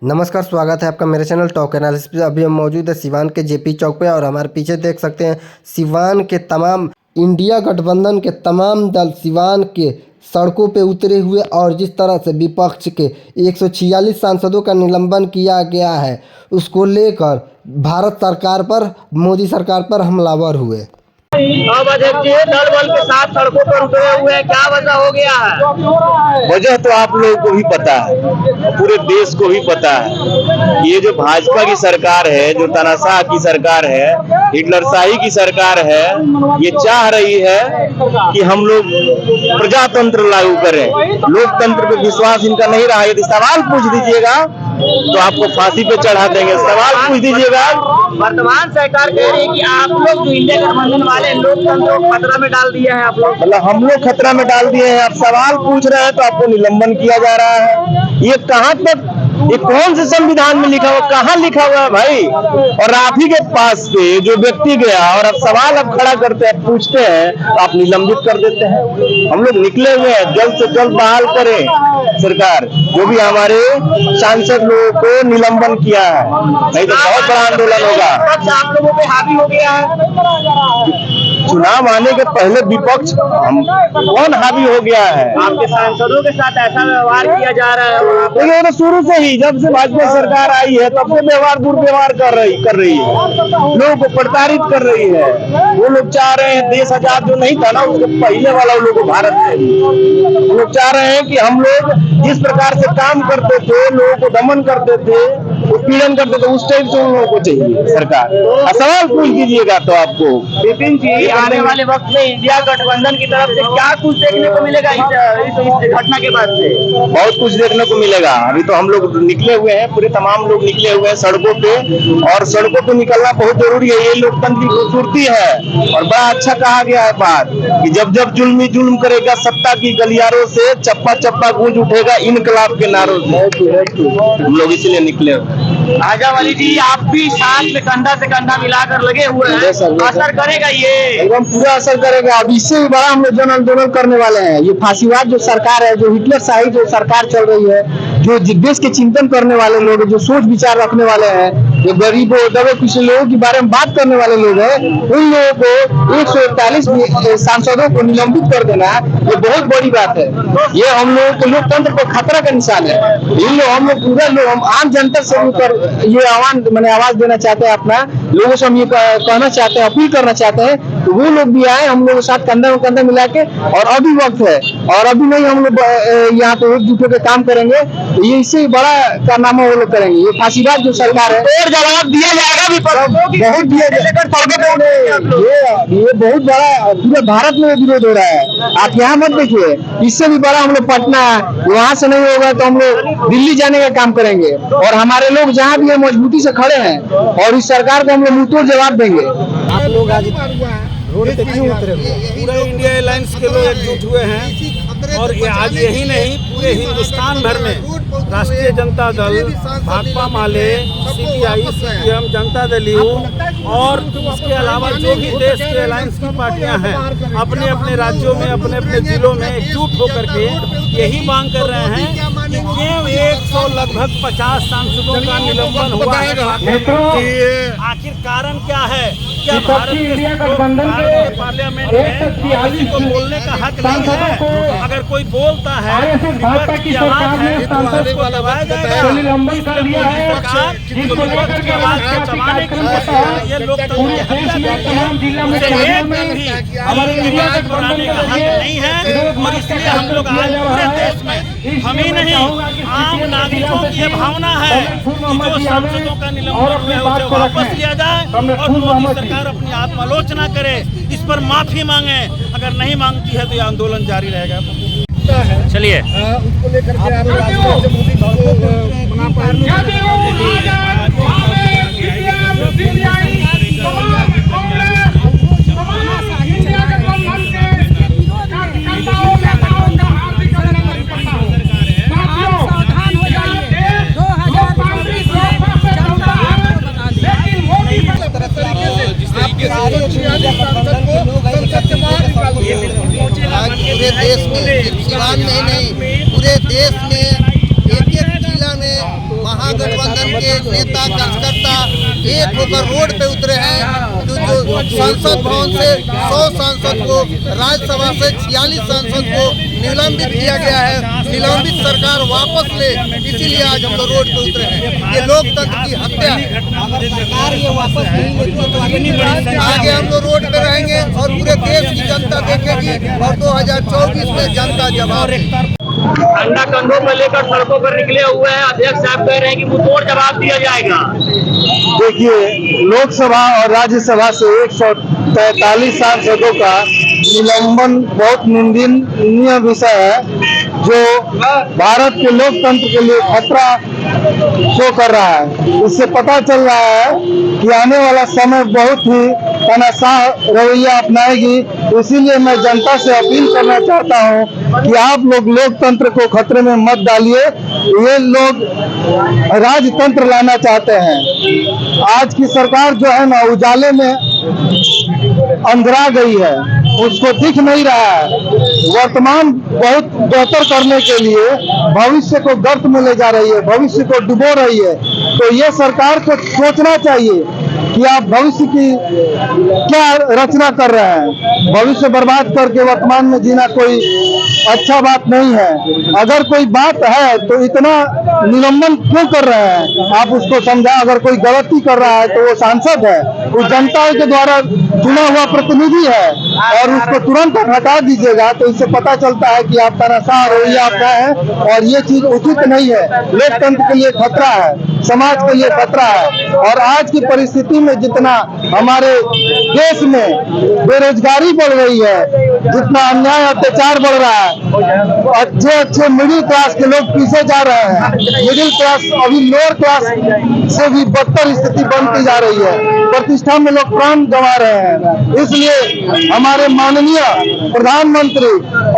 नमस्कार, स्वागत है आपका मेरे चैनल टॉक एनालिसिस पे। अभी हम मौजूद है सिवान के जेपी चौक पे और हमारे पीछे देख सकते हैं सिवान के तमाम इंडिया गठबंधन के तमाम दल सिवान के सड़कों पे उतरे हुए और जिस तरह से विपक्ष के 146 सांसदों का निलंबन किया गया है उसको लेकर भारत सरकार पर, मोदी सरकार पर हमलावर हुए। अब अध्यक्ष दल बल के साथ सड़कों पर उतरे हुए हैं, क्या वजह हो गया है? वजह तो आप लोगों को भी पता है, पूरे देश को भी पता है। ये जो भाजपा की सरकार है, जो तानाशाह की सरकार है, हिटलरशाही की सरकार है, ये चाह रही है कि हम लोग प्रजातंत्र लागू करें। लोकतंत्र पे विश्वास इनका नहीं रहा। यदि सवाल पूछ दीजिएगा तो आपको फांसी पे चढ़ा देंगे। सवाल पूछ दीजिएगा। वर्तमान सरकार कह रही है कि आप लोग जो इंडिया गठबंधन वाले लोकतंत्र को खतरा में डाल दिया है। आप लोग मतलब हम लोग खतरा में डाल दिए हैं। आप सवाल पूछ रहे हैं तो आपको निलंबन किया जा रहा है। ये कहाँ तक, ये कौन से संविधान में लिखा हुआ, कहाँ लिखा हुआ है भाई? और आप ही के पास से जो व्यक्ति गया और आप सवाल आप खड़ा करते हैं, पूछते हैं तो आप निलंबित कर देते हैं। हम लोग निकले हुए हैं, जल्द से जल्द बहाल करें सरकार, जो भी हमारे सांसद लोगों को निलंबन किया है, नहीं तो बहुत बड़ा आंदोलन होगा। आप लोगों पे हावी हो गया है। चुनाव आने के पहले विपक्ष कौन हावी हो गया है? आपके सांसदों के साथ ऐसा व्यवहार किया जा रहा है। देखिए, तो शुरू से ही जब से भाजपा सरकार आई है तब से व्यवहार दुर्व्यवहार कर रही है, लोगों को प्रताड़ित कर रही है। वो लोग चाह रहे हैं देश आजाद जो नहीं था ना, उसके पहले वाला वो लोग भारत में वो लोग चाह रहे हैं कि हम लोग जिस प्रकार से काम करते थे, लोगों को दमन करते थे, उत्पीड़न करते थे, उस टाइप से उन लोगों को चाहिए सरकार। सवाल पूछ दीजिएगा तो आपको विपिन जी, आने वाले वक्त में इंडिया गठबंधन की तरफ से क्या कुछ देखने को मिलेगा इस घटना के बाद से? बहुत कुछ देखने को मिलेगा। अभी तो हम लोग निकले हुए हैं, पूरे तमाम लोग निकले हुए हैं सड़कों पे, और सड़कों पे निकलना बहुत जरूरी है। ये लोकतंत्र की खूबसूरती है। और बड़ा अच्छा कहा गया है बात कि जब जब जुल्म करेगा सत्ता की गलियारों से, चप्पा चप्पा गूंज उठेगा इनकलाब के नारों से। हम लोग इसलिए निकले हुए। आजा वाली जी, आप भी साथ में कंधा से कंधा मिलाकर लगे हुए हैं, असर करेगा ये? एकदम पूरा असर करेगा। अब इससे भी बड़ा हम लोग जन आंदोलन करने वाले हैं। ये फांसीवाद जो सरकार है, जो हिटलरशाही जो सरकार चल रही है, जो देश के चिंतन करने वाले लोग, जो सोच विचार रखने वाले हैं, जो गरीबों दबे कुछ लोगों के बारे में बात करने वाले लोग हैं, उन लोगों को 141 सांसदों को निलंबित कर देना ये बहुत बड़ी बात है। ये हम लोगों के लोकतंत्र को खतरा का निशान है। इन लोग हम लोग पूरा लोग, हम आम जनता से ऊपर ये आवाज देना चाहते हैं। अपना लोगों से हम ये कहना चाहते हैं, अपील करना चाहते हैं तो वो लोग भी आए हम लोगों के साथ कंधा में कंधा मिला के। और अभी वक्त है, और अभी नहीं हम लोग यहाँ पे एकजुट होकर काम करेंगे तो ये इससे बड़ा कारनामा वो लोग करेंगे। ये फांसीवाद जो सरकार है, और जवाब दिया जाएगा बहुत दिया ये बहुत बड़ा पूरे भारत में विरोध हो रहा है। आप यहाँ मत देखिए, इससे भी बड़ा हम लोग पटना, वहाँ से नहीं होगा तो हम लोग दिल्ली जाने का काम करेंगे। और हमारे लोग जहाँ भी है मजबूती से खड़े हैं और इस सरकार को हम लोग मुंहतोड़ जवाब देंगे। आप लोग आज रोड पे क्यों उतरे हुए? पूरे इंडिया अलायंस के लोग एकजुट हुए हैं, और ये आज यही नहीं, पूरे हिंदुस्तान भर में राष्ट्रीय जनता दल, भाकपा माले, CPI, CPM, Janata Dal you और इसके अलावा जो भी देश के अलायंस की पार्टियां हैं, अपने अपने राज्यों में, अपने अपने जिलों में एकजुट होकर के यही मांग कर रहे हैं कि क्यों 100 लगभग 50 सांसदों का निलंबन हुआ है। आखिर कारण क्या है? क्या भारत के पार्लियामेंट में किसी को बोलने का हक नहीं है? अगर कोई बोलता है, विपक्ष की आवाज है तो उसको दबाया जाएगा। सरकार विपक्ष की आवाज को दबाने की कोशिश कर रही है, लोकतंत्र की हत्या कर रही है। उसे एक दिन भी अपनी आवाज बढ़ाने का हक नहीं है। और इसलिए हम लोग आज पूरे देश में, हम ही नहीं, आम नागरिकों की ये भावना है कि जो सांसदों का निलंबन है उसे वापस लिया जाए और मोदी सरकार अपनी आत्मालोचना करे, इस पर माफी मांगे। अगर नहीं मांगती है तो ये आंदोलन जारी रहेगा। चलिए उसको लेकर के आप राष्ट्रीय से मोदी को बना पाएंगे। पूरे देश में, सिवान में नहीं, पूरे देश में एक एक जिला में महागठबंधन गठबंधन के नेता कार्यकर्ता एक होकर रोड पे उतरे हैं। जो संसद भवन से 100 सांसद को, राज्यसभा से 46 सांसद को निलंबित किया गया है। निलंबित सरकार वापस ले, इसीलिए आज हम लोग रोड पे उतरे हैं। ये लोकतंत्र की हत्या है। सरकार ये वापस नहीं लेती तो आगे हम लोग रोड पे रहेंगे और पूरे देश की जनता देखेगी और 2024 में जनता जवाब देगी। ठंडा कंधों पर लेकर सड़कों पर निकले हुए हैं। अध्यक्ष साहब कह रहे हैं कि मुंहतोड़ जवाब दिया जाएगा। देखिए, लोकसभा और राज्यसभा से 143 सांसदों का निलंबन बहुत निंदनीय विषय है, जो भारत के लोकतंत्र के लिए खतरा शो कर रहा है। इससे पता चल रहा है कि आने वाला समय बहुत ही तानाशाह रवैया अपनाएगी। इसीलिए मैं जनता से अपील करना चाहता हूं कि आप लोग लोकतंत्र को खतरे में मत डालिए। ये लोग राजतंत्र लाना चाहते हैं। आज की सरकार जो है ना, उजाले में अंधरा गई है, उसको दिख नहीं रहा है। वर्तमान बहुत बेहतर करने के लिए भविष्य को गर्त में ले जा रही है, भविष्य को डुबो रही है। तो ये सरकार को सोचना चाहिए कि आप भविष्य की क्या रचना कर रहे हैं। भविष्य बर्बाद करके वर्तमान में जीना कोई अच्छा बात नहीं है। अगर कोई बात है तो इतना निलंबन क्यों कर रहे हैं, आप उसको समझा। अगर कोई गलती कर रहा है तो वो सांसद है, वो जनता के द्वारा चुना हुआ प्रतिनिधि है, और उसको तुरंत हटा दीजिएगा। तो इससे पता चलता है कि आप तानाशाह रवैया अपनाए हैं और ये चीज उचित नहीं है। लोकतंत्र के लिए खतरा है, समाज के लिए खतरा है। और आज की परिस्थिति में जितना हमारे देश में बेरोजगारी बढ़ रही है, जितना अन्याय अत्याचार बढ़ रहा है, अच्छे मिडिल क्लास के लोग पीछे जा रहे हैं। मिडिल क्लास अभी लोअर क्लास से भी बदतर स्थिति बनती जा रही है। प्रतिष्ठा में लोग प्राण गंवा रहे हैं। इसलिए हमारे माननीय प्रधानमंत्री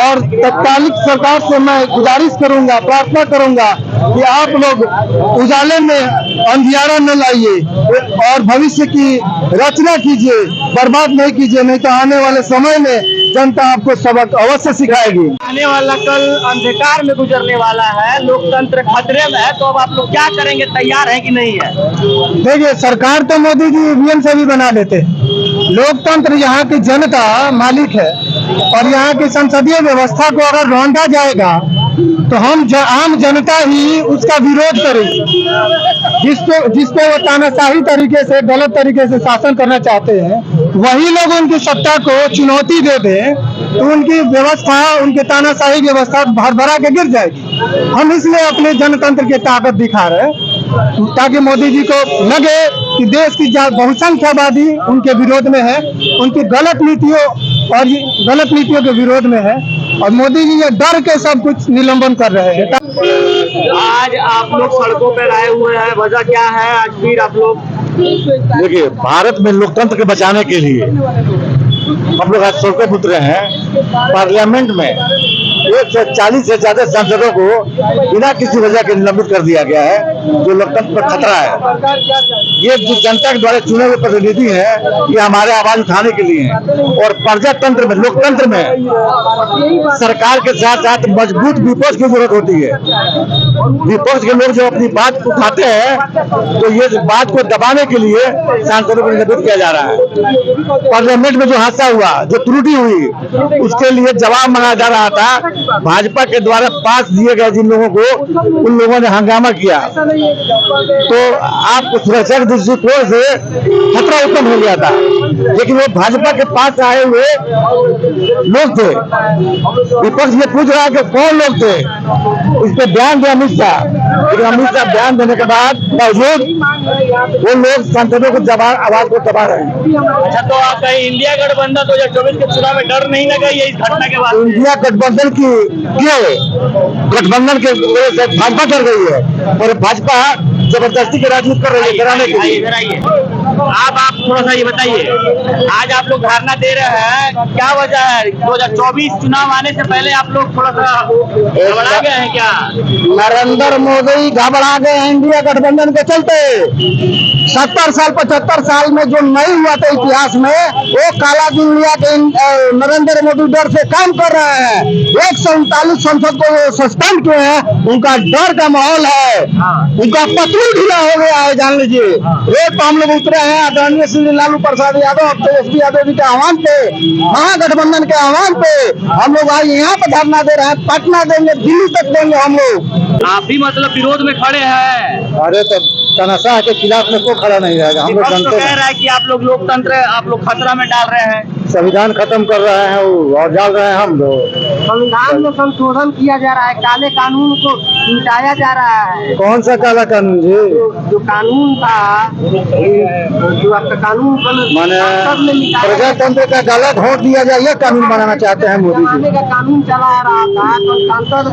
और तत्कालिक सरकार से मैं गुजारिश करूंगा, प्रार्थना करूंगा कि आप लोग उजाले में अंधियारा न लाइए और भविष्य की रचना कीजिए, बर्बाद नहीं कीजिए। नहीं तो आने वाले समय में जनता आपको सबक अवश्य सिखाएगी। आने वाला कल अंधकार में गुजरने वाला है, लोकतंत्र खतरे में है, तो अब आप लोग क्या करेंगे, तैयार है कि नहीं है? देखिए, सरकार तो मोदी जी ईवीएम से भी बना देते। लोकतंत्र यहाँ की जनता मालिक है और यहाँ की संसदीय व्यवस्था को अगर रौंदा जाएगा तो हम आम जनता ही उसका विरोध करेगी। जिसको वो तानाशाही तरीके से, गलत तरीके से शासन करना चाहते हैं, वही लोग उनकी सत्ता को चुनौती दे दें तो उनकी व्यवस्था, उनकी तानाशाही व्यवस्था भरभरा के गिर जाएगी। हम इसलिए अपने जनतंत्र की ताकत दिखा रहे हैं ताकि मोदी जी को लगे कि देश की बहुसंख्यावादी उनके विरोध में है, उनकी गलत नीतियों के विरोध में है, और मोदी जी ये डर के सब कुछ निलंबन कर रहे हैं। आज आप लोग सड़कों पर आए हुए हैं, वजह क्या है आज फिर आप लोग? देखिए, भारत में लोकतंत्र के बचाने के लिए हम लोग आज सड़कों पर उतरे हैं। पार्लियामेंट में 140 से ज्यादा सांसदों को बिना किसी वजह के निलंबित कर दिया गया है, जो लोकतंत्र पर खतरा है। ये जो जनता के द्वारा चुने हुए प्रतिनिधि हैं, ये हमारे आवाज उठाने के लिए हैं। और प्रजातंत्र में, लोकतंत्र में सरकार के साथ साथ मजबूत विपक्ष की जरूरत होती है। विपक्ष के लोग जो अपनी बात उठाते हैं तो ये बात को दबाने के लिए सांसदों को निलंबित किया जा रहा है। पार्लियामेंट में जो हादसा हुआ, जो त्रुटि हुई, उसके लिए जवाब मांगा जा रहा था। भाजपा के द्वारा पास दिए गए जिन लोगों को, उन लोगों ने हंगामा किया तो आपको सुरक्षा के दृष्टिकोण से खतरा उत्पन्न हो गया था। लेकिन वो भाजपा के पास आए हुए लोग थे। विपक्ष ये पूछ रहा है कि कौन लोग थे, इस पे बयान दिया अमित शाह। लेकिन अमित शाह बयान देने के बावजूद वो लोग सांसदों को आवाज को दबा रहे हैं। अच्छा, तो आप कहीं इंडिया गठबंधन 2024 के चुनाव में डर नहीं लगा ये इस घटना के बाद? इंडिया गठबंधन की क्यों? गठबंधन के वजह से भाजपा डर गई है और भाजपा जबरदस्ती की राजनीति कर रही है, डराने के लिए। आप थोड़ा सा ये बताइए, आज आप लोग धरना दे रहे हैं, क्या वजह है? 2024 चुनाव आने से पहले आप लोग थोड़ा सा घबरा गए हैं क्या? नरेंद्र मोदी घबरा गए हैं इंडिया गठबंधन के चलते। 70 साल 75 साल में जो नहीं हुआ था इतिहास में, वो काला दिन लिया के नरेंद्र मोदी डर से काम कर रहे हैं। 139 संसद को सस्पेंड किए हैं, उनका डर का माहौल है, उनका पतलू ढीला हो गया है, जान लीजिए। रोड पर हम लोग उतरे हैं आदरणीय श्री लालू प्रसाद यादव, तेजस्वी यादव जी के आह्वान पे, महागठबंधन के आह्वान पे हम लोग आज यहाँ पे धरना दे रहे हैं। पटना देंगे, दिल्ली तक देंगे हम लोग। आप भी मतलब विरोध में खड़े हैं? अरे तो तनाशाह के खिलाफ में कोई खड़ा नहीं रहेगा। हम लोग विपक्ष तो जनता कह रहा है कि आप लोग लोकतंत्र आप लोग खतरा में डाल रहे हैं। संविधान खत्म कर रहे हैं वो, और डाल रहे हैं हम लोग। संविधान में संशोधन किया जा रहा है, काले कानून को मिटाया जा रहा है। कौन सा काला कानून जी? जो कानून था, जो आपका कानून माने संसद में मिटाया प्रजातंत्र का गलत वोट दिया जाए, ये कानून बनाना चाहते हैं मोदी जमाने जी। का कानून चला आ रहा था, तो सांसद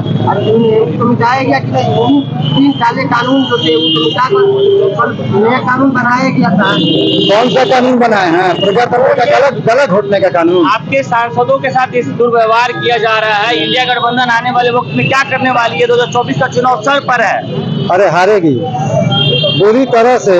तो मिटाया गया कि नहीं? 3 काले कानून जो थे वो मिटाकर नया कानून बनाया गया था। कौन सा कानून बनाए हैं? प्रजातंत्र का गलत वोटने का कानून। आपके सांसदों के साथ इस दुर्व्यवहार किया जा रहा है। इंडिया गठबंधन आने वाले वक्त में क्या करने वाली है? 2024 का चुनाव सर पर है। अरे हारेगी, बुरी तरह से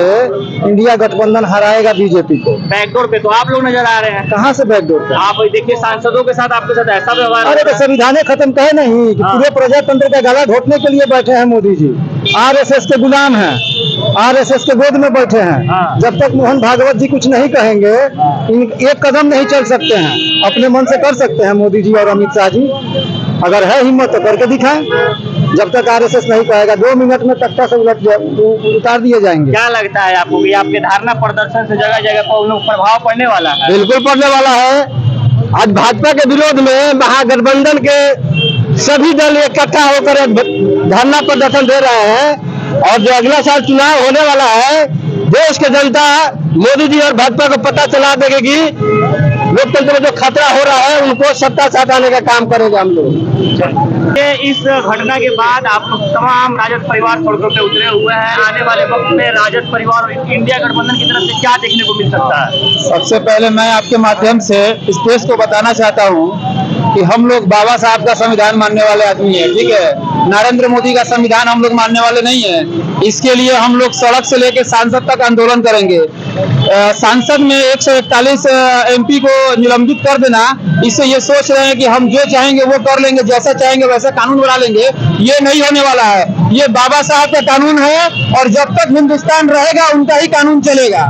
इंडिया गठबंधन हराएगा बीजेपी को। बैकडोर पे तो आप लोग नजर आ रहे हैं। कहाँ से बैकडोर पे? आप देखिए सांसदों के साथ आपके साथ ऐसा व्यवहार। अरे तो संविधान खत्म कहे नहीं कि पूरे प्रजातंत्र का गला घोटने के लिए बैठे हैं मोदी जी। आरएसएस के गुलाम हैं, आरएसएस के गोद में बैठे हैं। जब तक मोहन भागवत जी कुछ नहीं कहेंगे, एक कदम नहीं चल सकते हैं। अपने मन से कर सकते हैं मोदी जी और अमित शाह जी, अगर है हिम्मत तो करके दिखाएं। जब तक आरएसएस नहीं कहेगा, 2 मिनट में तख्ता से उतार दिए जाएंगे। क्या लगता है आपको कि आपके धारणा प्रदर्शन से जगह जगह पर उन लोग प्रभाव पड़ने वाला है? बिल्कुल पड़ने वाला है। आज भाजपा के विरोध में महागठबंधन के सभी दल इकट्ठा होकर धरना प्रदर्शन दे रहे हैं, और जो अगला साल चुनाव होने वाला है, देश के जनता मोदी जी और भाजपा को पता चला देगी कि लोकतंत्र में जो खतरा हो रहा है, उनको सत्ता से हटाने का काम करेंगे हम लोग। इस घटना के बाद आप लोग तमाम राजद परिवार सड़कों पे उतरे हुए हैं। आने वाले वक्त में राजद परिवार और इंडिया गठबंधन की तरफ से क्या देखने को मिल सकता है? सबसे पहले मैं आपके माध्यम से इस देश को बताना चाहता हूँ कि हम लोग बाबा साहब का संविधान मानने वाले आदमी है, ठीक है। नरेंद्र मोदी का संविधान हम लोग मानने वाले नहीं है। इसके लिए हम लोग सड़क से लेकर सांसद तक आंदोलन करेंगे। सांसद में 141 एमपी को निलंबित कर देना, इससे ये सोच रहे हैं कि हम जो चाहेंगे वो कर लेंगे, जैसा चाहेंगे वैसा कानून बना लेंगे। ये नहीं होने वाला है। ये बाबा साहब का कानून है, और जब तक हिंदुस्तान रहेगा उनका ही कानून चलेगा।